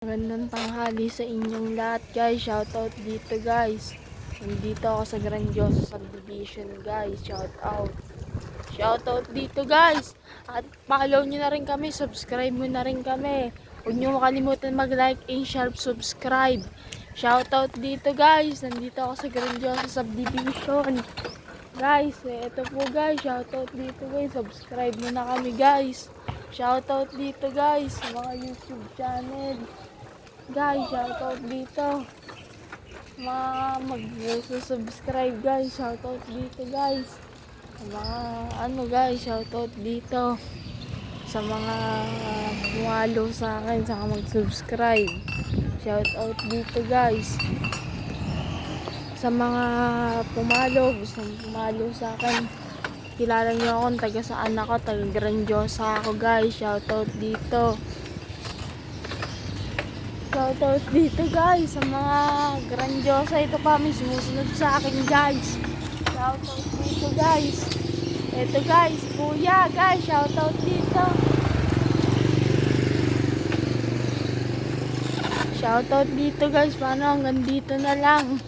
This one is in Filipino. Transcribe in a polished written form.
Magandang tanghali sa inyong lahat guys. Shoutout dito guys. Nandito ako sa Grandiosa Subdivision guys. Shoutout. Shoutout dito guys. At follow nyo na rin kami. Subscribe mo na rin kami. Huwag nyo makalimutan mag-like and share, subscribe. Shoutout dito guys. Nandito ako sa Grandiosa Subdivision. Guys, ito po guys. Shoutout dito guys. Subscribe mo na kami guys. Shoutout dito guys sa mga YouTube channel. Guys, shoutout dito. Mag-subscribe guys. Shoutout dito guys. Sa mga guys, shoutout dito. Sa mga pumalo sa akin, saka mag-subscribe. Shoutout dito guys. Sa mga gustong pumalo sa akin. Kilala niyo ako, taga saan ako, taga Grandiosa ako guys. Shoutout dito. Shoutout dito guys sa mga Grandiosa. Ito pa may sumusunod sa akin guys. Shoutout dito guys. Ito guys, kuya guys. Shoutout dito. Shoutout dito guys. Paano hanggang dito na lang.